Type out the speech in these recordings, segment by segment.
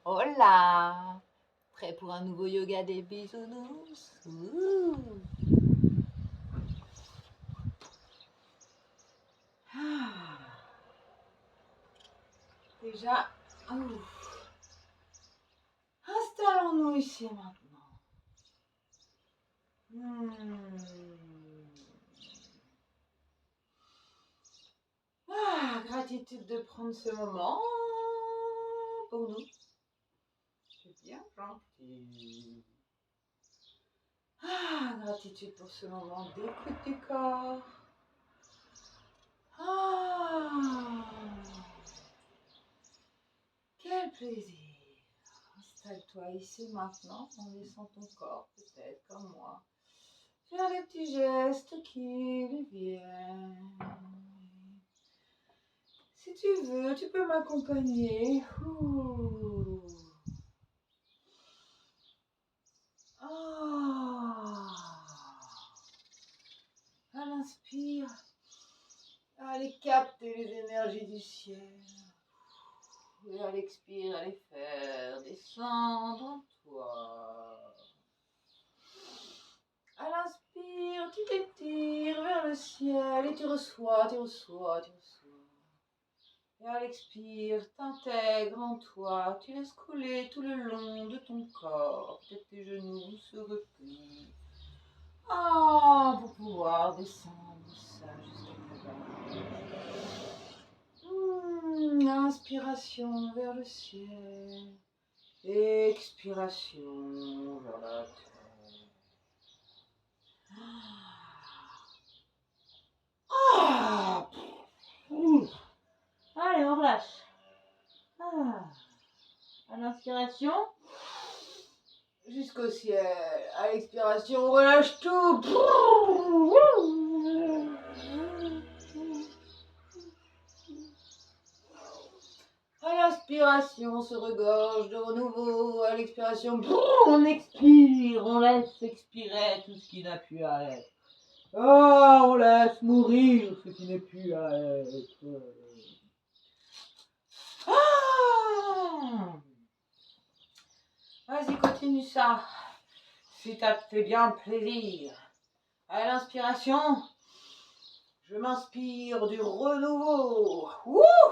Hola! Prêt pour un nouveau yoga des bisounours? Ouh. Ah. Déjà, installons-nous ici maintenant. Gratitude de prendre ce moment pour nous. C'est bien gentil. Gratitude pour ce moment d'écoute du corps. Quel plaisir. Installe-toi ici maintenant en laissant ton corps, peut-être comme moi, faire les petits gestes qui lui viennent. Si tu veux, tu peux m'accompagner. À l'inspire, allez capter les énergies du ciel. Et à l'expire, à les faire descendre en toi. À l'inspire, tu t'étires vers le ciel et tu reçois. Et à l'expire, t'intègres en toi, tu laisses couler tout le long de ton corps. Peut-être tes genoux se replient. Pour pouvoir descendre ça jusqu'à là-bas. Inspiration vers le ciel. Expiration vers la terre. Allez, on relâche. À l'inspiration, jusqu'au ciel. À l'expiration, on relâche tout. À l'inspiration, on se regorge de renouveau. À l'expiration, on expire. On laisse expirer tout ce qui n'a plus à être. On laisse mourir ce qui n'est plus à être. Vas-y, continue ça. Si ça te fait bien plaisir. À l'inspiration, je m'inspire du renouveau.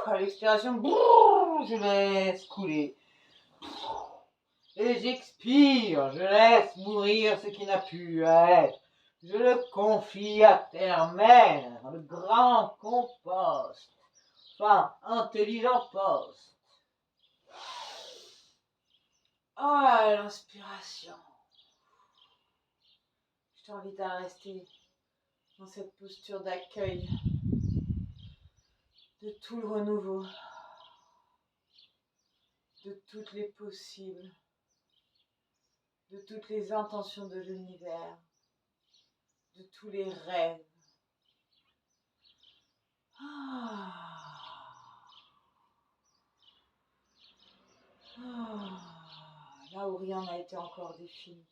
À l'expiration, je laisse couler. Et j'expire, je laisse mourir ce qui n'a pu être. Je le confie à terre-mère, le grand compost. Enfin, intelligent poste. À l'inspiration. Je t'invite à rester dans cette posture d'accueil de tout le renouveau, de toutes les possibles, de toutes les intentions de l'univers, de tous les rêves. Là où rien n'a été encore défini.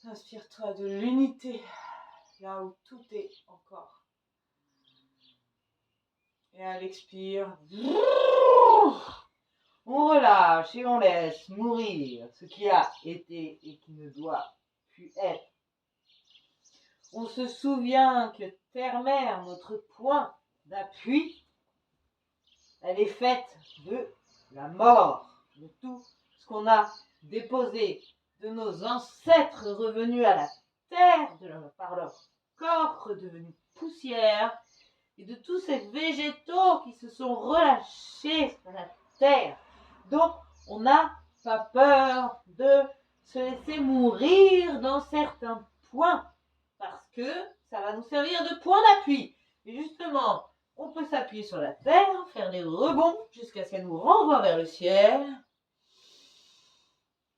Inspire-toi de l'unité, là où tout est encore. Et à l'expire, on relâche et on laisse mourir ce qui a été et qui ne doit plus être. On se souvient que terre-mère, notre point d'appui, elle est faite de la mort, de tout ce qu'on a déposé, de nos ancêtres revenus à la terre, par leur corps redevenu poussière, et de tous ces végétaux qui se sont relâchés sur la terre. Donc, on n'a pas peur de se laisser mourir dans certains points, parce que ça va nous servir de point d'appui. Et justement, on peut s'appuyer sur la terre, faire des rebonds jusqu'à ce qu'elle nous renvoie vers le ciel,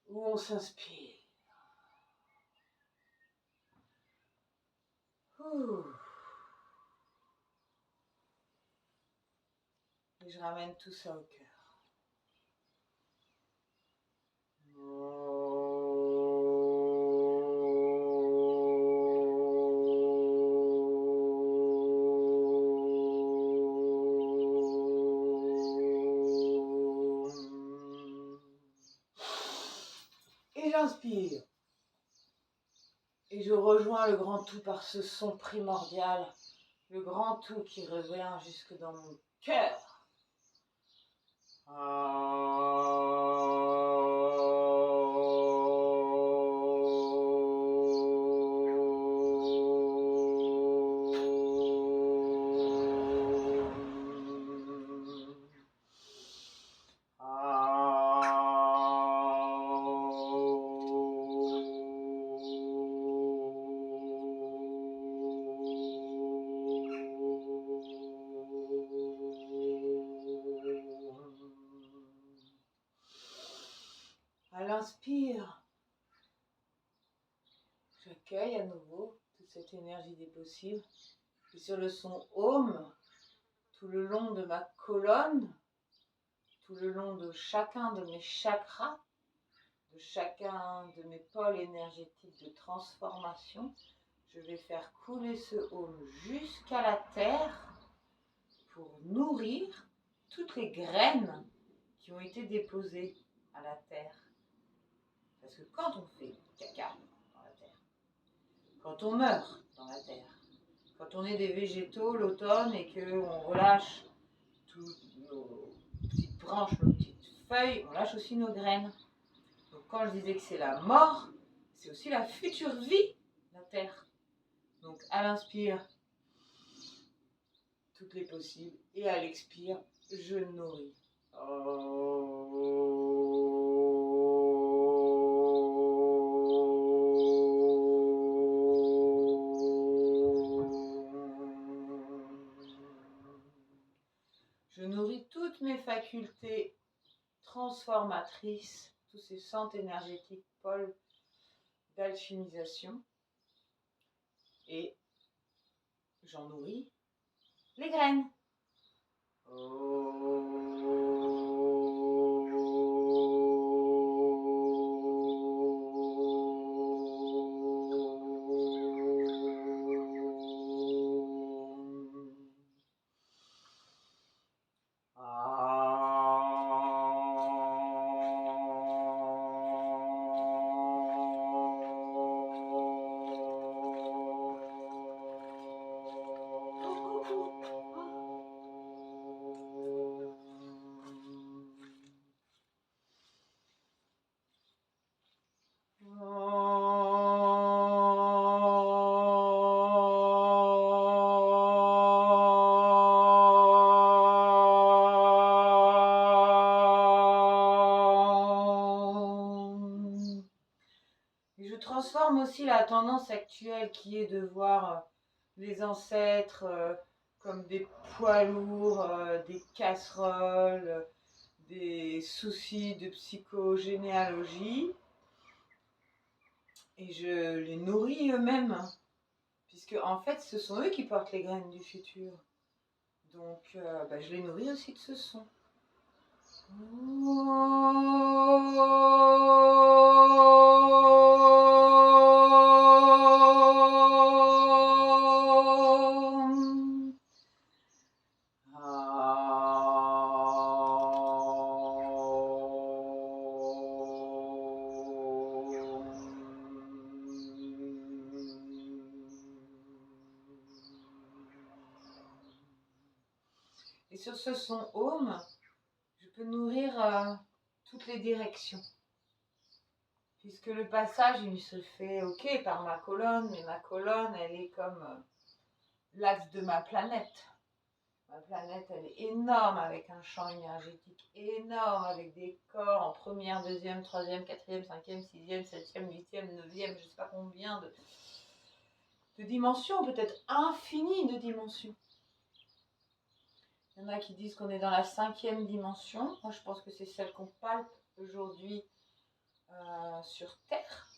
où on s'inspire. Et je ramène tout ça au cœur. J'inspire. Et je rejoins le grand tout par ce son primordial. Le grand tout qui revient jusque dans mon cœur. À l'inspire, j'accueille à nouveau toute cette énergie des possibles. Et sur le son Om, tout le long de ma colonne, tout le long de chacun de mes chakras, de chacun de mes pôles énergétiques de transformation, je vais faire couler ce Om jusqu'à la terre pour nourrir toutes les graines qui ont été déposées à la terre. Parce que quand on fait caca dans la terre, quand on meurt dans la terre, quand on est des végétaux l'automne et qu'on relâche toutes nos petites branches, nos petites feuilles, on lâche aussi nos graines. Donc quand je disais que c'est la mort, c'est aussi la future vie, la terre. Donc à l'inspire, toutes les possibles, et à l'expire, je nourris. Je nourris toutes mes facultés transformatrices, tous ces centres énergétiques, pôles d'alchimisation, et j'en nourris les graines. Je transforme aussi la tendance actuelle qui est de voir les ancêtres comme des poids lourds, des casseroles, des soucis de psychogénéalogie. Et je les nourris eux-mêmes, puisque en fait ce sont eux qui portent les graines du futur. Donc je les nourris aussi de ce son. Et sur ce son Om, je peux nourrir toutes les directions. Puisque le passage, il se fait, ok, par ma colonne, mais ma colonne, elle est comme l'axe de ma planète. Ma planète, elle est énorme, avec un champ énergétique énorme, avec des corps en première, deuxième, troisième, quatrième, cinquième, sixième, septième, huitième, neuvième, je ne sais pas combien de dimensions, peut-être infinies de dimensions. Il y en a qui disent qu'on est dans la 5e dimension. Moi, je pense que c'est celle qu'on palpe aujourd'hui sur Terre,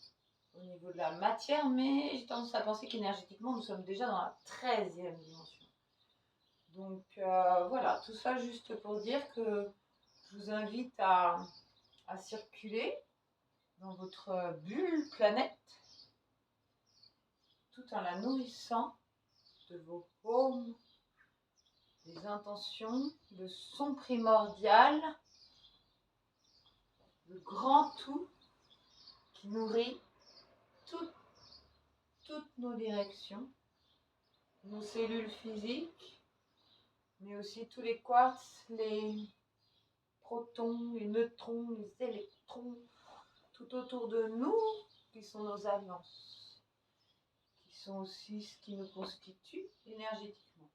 au niveau de la matière, mais j'ai tendance à penser qu'énergétiquement, nous sommes déjà dans la 13e dimension. Donc voilà, tout ça juste pour dire que je vous invite à circuler dans votre bulle planète, tout en la nourrissant de vos paumes, des intentions, le son primordial, le grand tout qui nourrit toutes nos directions, nos cellules physiques, mais aussi tous les quarks, les protons, les neutrons, les électrons, tout autour de nous, qui sont nos alliances, qui sont aussi ce qui nous constitue énergétiquement.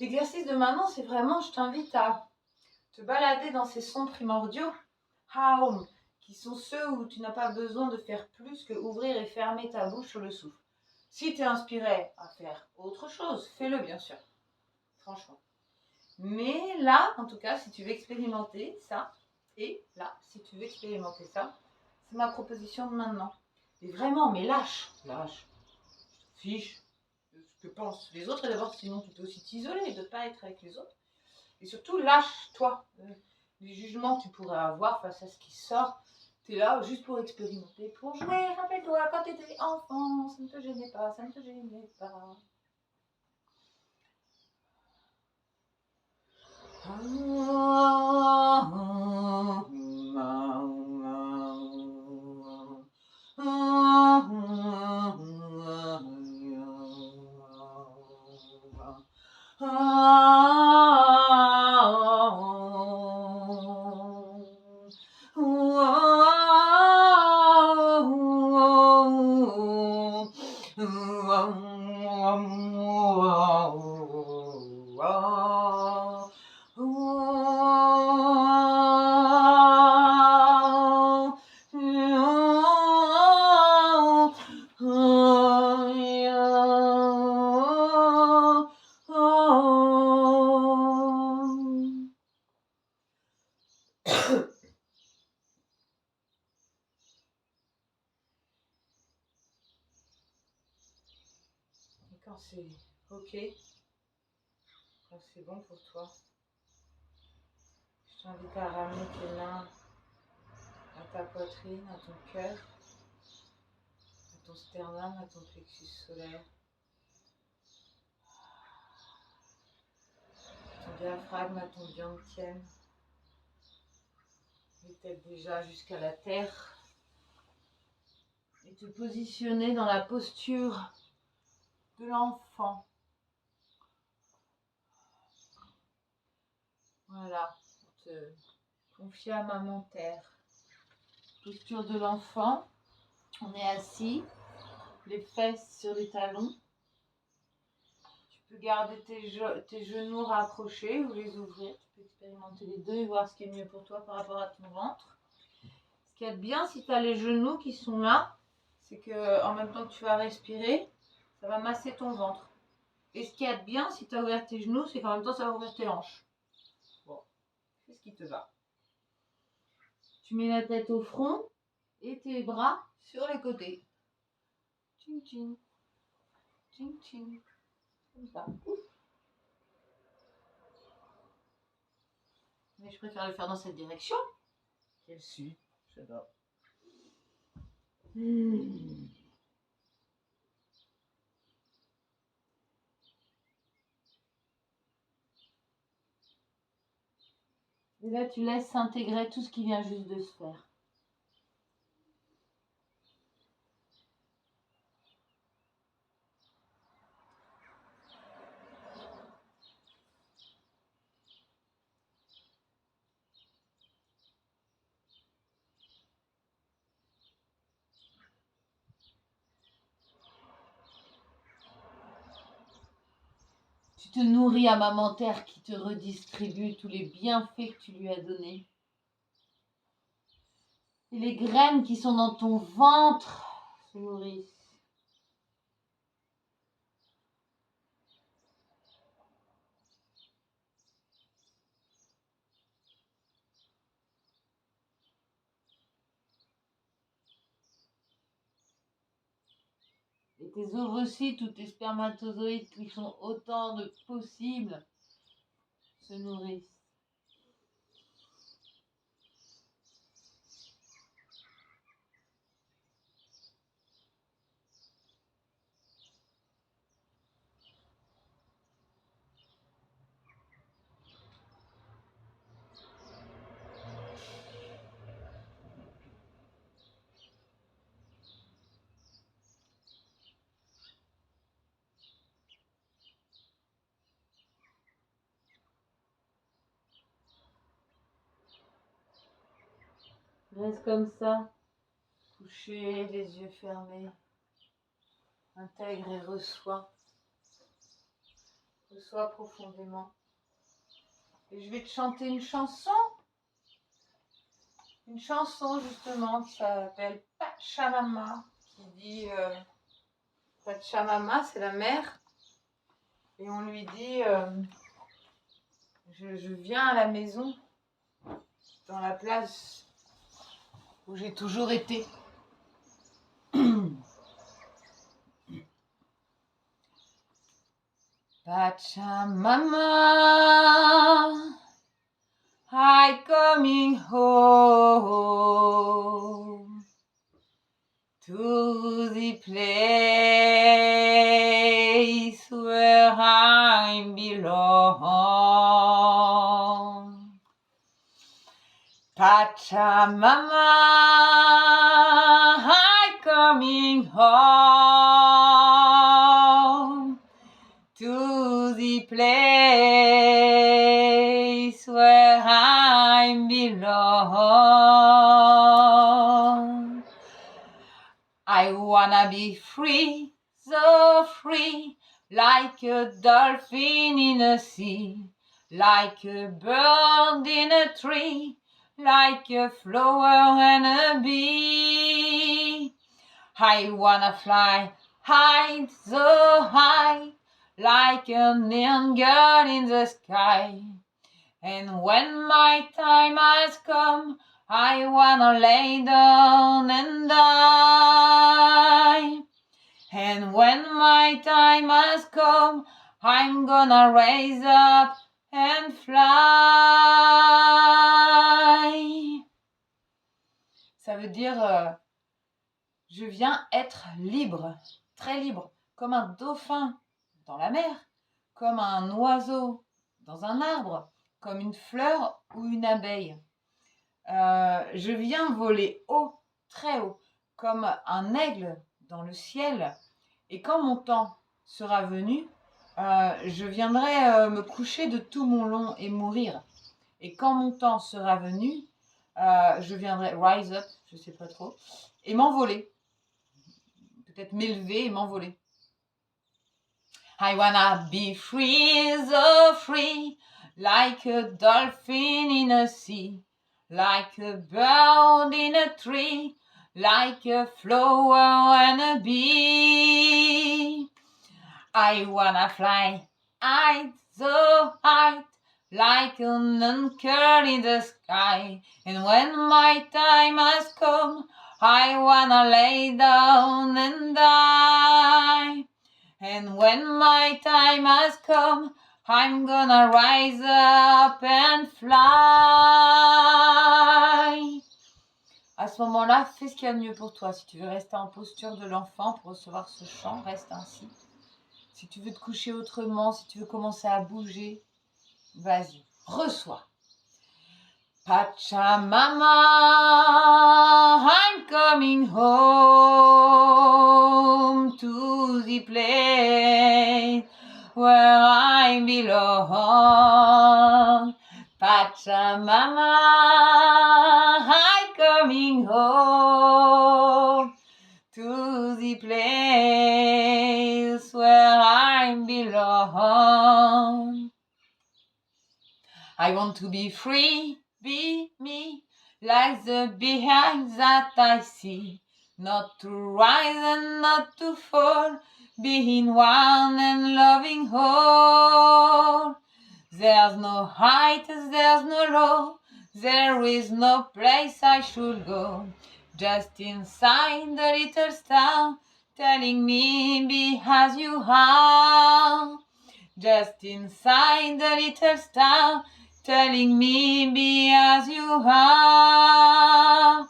L'exercice de maintenant, c'est vraiment, je t'invite à te balader dans ces sons primordiaux, Haum, qui sont ceux où tu n'as pas besoin de faire plus que ouvrir et fermer ta bouche sur le souffle. Si tu es inspiré à faire autre chose, fais-le bien sûr, franchement. Mais là, en tout cas, si tu veux expérimenter ça, et là, si tu veux expérimenter ça, c'est ma proposition de maintenant. Et vraiment, mais lâche, je t'en fiche de ce que pensent les autres, et d'abord, sinon tu peux aussi t'isoler et de ne pas être avec les autres. Et surtout, lâche-toi les jugements que tu pourrais avoir face à ce qui sort. Tu es là juste pour expérimenter, pour jouer. Rappelle-toi, quand tu étais enfant, ça ne te gênait pas, ça ne te gênait pas. Quand c'est ok, quand c'est bon pour toi, je t'invite à ramener tes mains à ta poitrine, à ton cœur, à ton sternum, à ton plexus solaire, à ton diaphragme, à ton dantian, et peut-être déjà jusqu'à la terre, et te positionner dans la posture de l'enfant. Voilà, te confier à maman terre. Posture de l'enfant, on est assis, les fesses sur les talons. Tu peux garder tes genoux raccrochés ou les ouvrir. Tu peux expérimenter les deux et voir ce qui est mieux pour toi par rapport à ton ventre. Ce qui est bien si tu as les genoux qui sont là, c'est que en même temps que tu vas respirer, ça va masser ton ventre. Et ce qui est bien si tu as ouvert tes genoux, c'est qu'en même temps ça va ouvrir tes hanches. Bon, c'est ce qui te va. Tu mets la tête au front et tes bras sur les côtés. Tching tching. Tching tching. Comme ça. Mais je préfère le faire dans cette direction. Quelle suite, j'adore. Et là, tu laisses s'intégrer tout ce qui vient juste de se faire. Tu te nourris à maman terre qui te redistribue tous les bienfaits que tu lui as donnés. Et les graines qui sont dans ton ventre se nourrissent. et tes ovocytes ou tes spermatozoïdes qui sont autant de possibles se nourrissent. Reste comme ça, couché, les yeux fermés. Intègre et reçois. Reçois profondément. Et je vais te chanter une chanson. Une chanson justement qui s'appelle Pachamama. Qui dit Pachamama, c'est la mère. Et on lui dit je viens à la maison dans la place où j'ai toujours été. Pachamama, I coming home to the place where I belong. Pachamama, I coming home to the place where I belong. I wanna be free, so free, like a dolphin in a sea, like a bird in a tree, like a flower and a bee. I wanna fly high, so high, like an neon girl in the sky. And when my time has come, I wanna lay down and die. And when my time has come, I'm gonna raise up and fly. Ça veut dire je viens être libre, très libre, comme un dauphin dans la mer, comme un oiseau dans un arbre, comme une fleur ou une abeille. Je viens voler haut, très haut, comme un aigle dans le ciel. Et quand mon temps sera venu, je viendrai me coucher de tout mon long et mourir. Et quand mon temps sera venu, je viendrai rise up, je sais pas trop, et m'envoler. Peut-être m'élever et m'envoler. I wanna be free, so free, like a dolphin in a sea, like a bird in a tree, like a flower and a bee. I wanna fly high, so high, like an anchor in the sky. And when my time has come, I wanna lay down and die. And when my time has come, I'm gonna rise up and fly. À ce moment-là, fais ce qu'il y a de mieux pour toi. Si tu veux rester en posture de l'enfant pour recevoir ce chant, reste ainsi. Si tu veux te coucher autrement, si tu veux commencer à bouger, vas-y, reçois. Pachamama, I'm coming home to the place where I belong. Pachamama, I'm coming home to the place where I belong. I want to be free, be me, like the behind that I see. Not to rise and not to fall, being one and loving whole. There's no height, there's no low, there is no place I should go. Just inside the little star, telling me be as you are. Just inside the little star, telling me be as you are.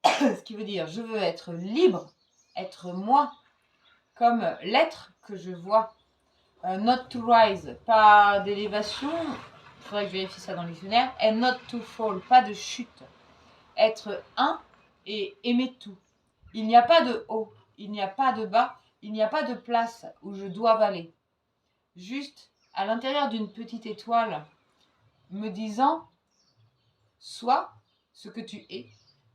Ce qui veut dire, je veux être libre, être moi, comme l'être que je vois. Not to rise, pas d'élévation, il faudrait que je vérifie ça dans le dictionnaire. And not to fall, pas de chute. Être un et aimer tout. Il n'y a pas de haut, il n'y a pas de bas, il n'y a pas de place où je dois aller. Juste à l'intérieur d'une petite étoile, me disant sois ce que tu es.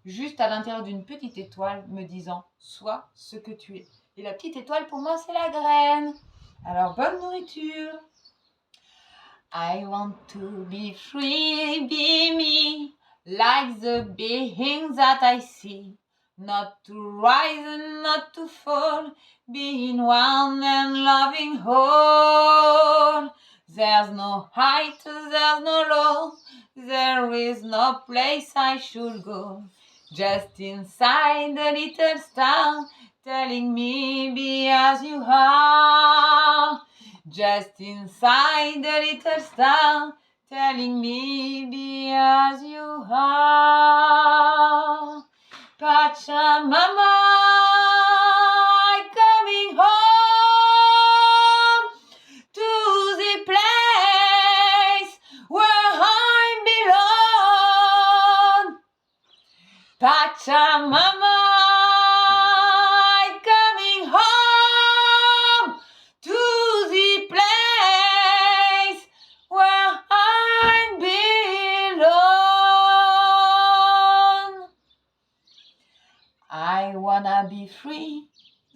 Juste à l'intérieur d'une petite étoile, me disant sois ce que tu es. Et la petite étoile, pour moi, c'est la graine. Alors, bonne nourriture. I want to be free, be me, like the beings that I see. Not to rise and not to fall, being one and loving whole. There's no height, there's no low, there is no place I should go. Just inside the little star, telling me be as you are. Just inside the little star, telling me be as you are. Pachamama, coming home to the place where I belong. Pachamama, coming home to the place where I belong. I wanna be free,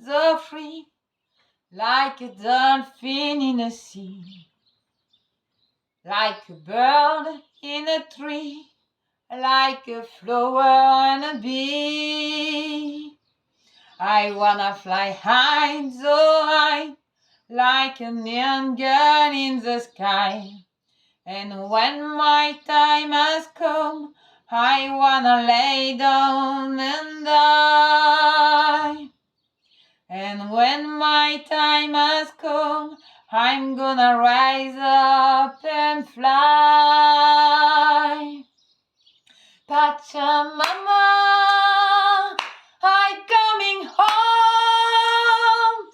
so free, like a dolphin in a sea, like a bird in a tree, like a flower and a bee. I wanna fly high, so high, like a neon girl in the sky. And when my time has come, I wanna lay down and die. And when my time has come, I'm gonna rise up and fly. Pachamama, I'm coming home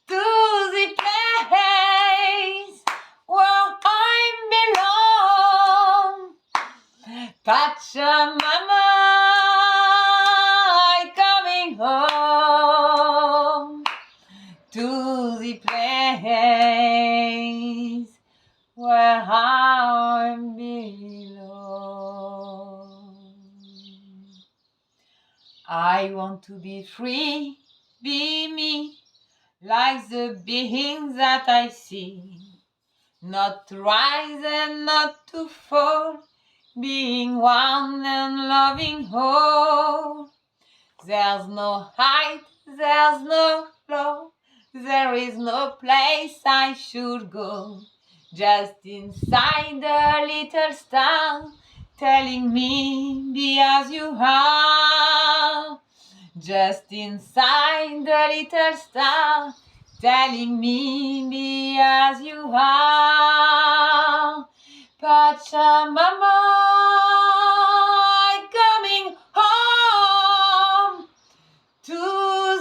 to the place where I belong. Pachamama, I'm coming home to the place where I belong. I want to be free, be me, like the beings that I see. Not to rise and not to fall, being one and loving whole. There's no height, there's no low, there is no place I should go. Just inside the little star, telling me be as you are. Just inside the little star, telling me be as you are. Pachamama, coming home to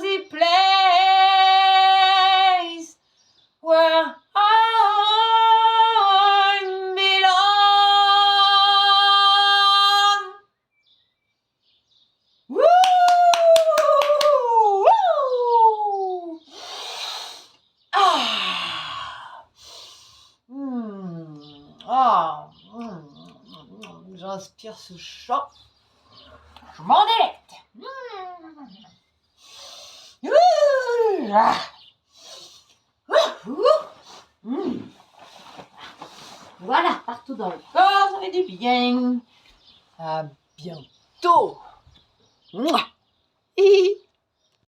the place where I belong. Woo! Woo! Ah! Ah! J'inspire ce chant. Je m'en délecte. Voilà, partout dans le corps, ça fait du bien. À bientôt. Mouah. Hi.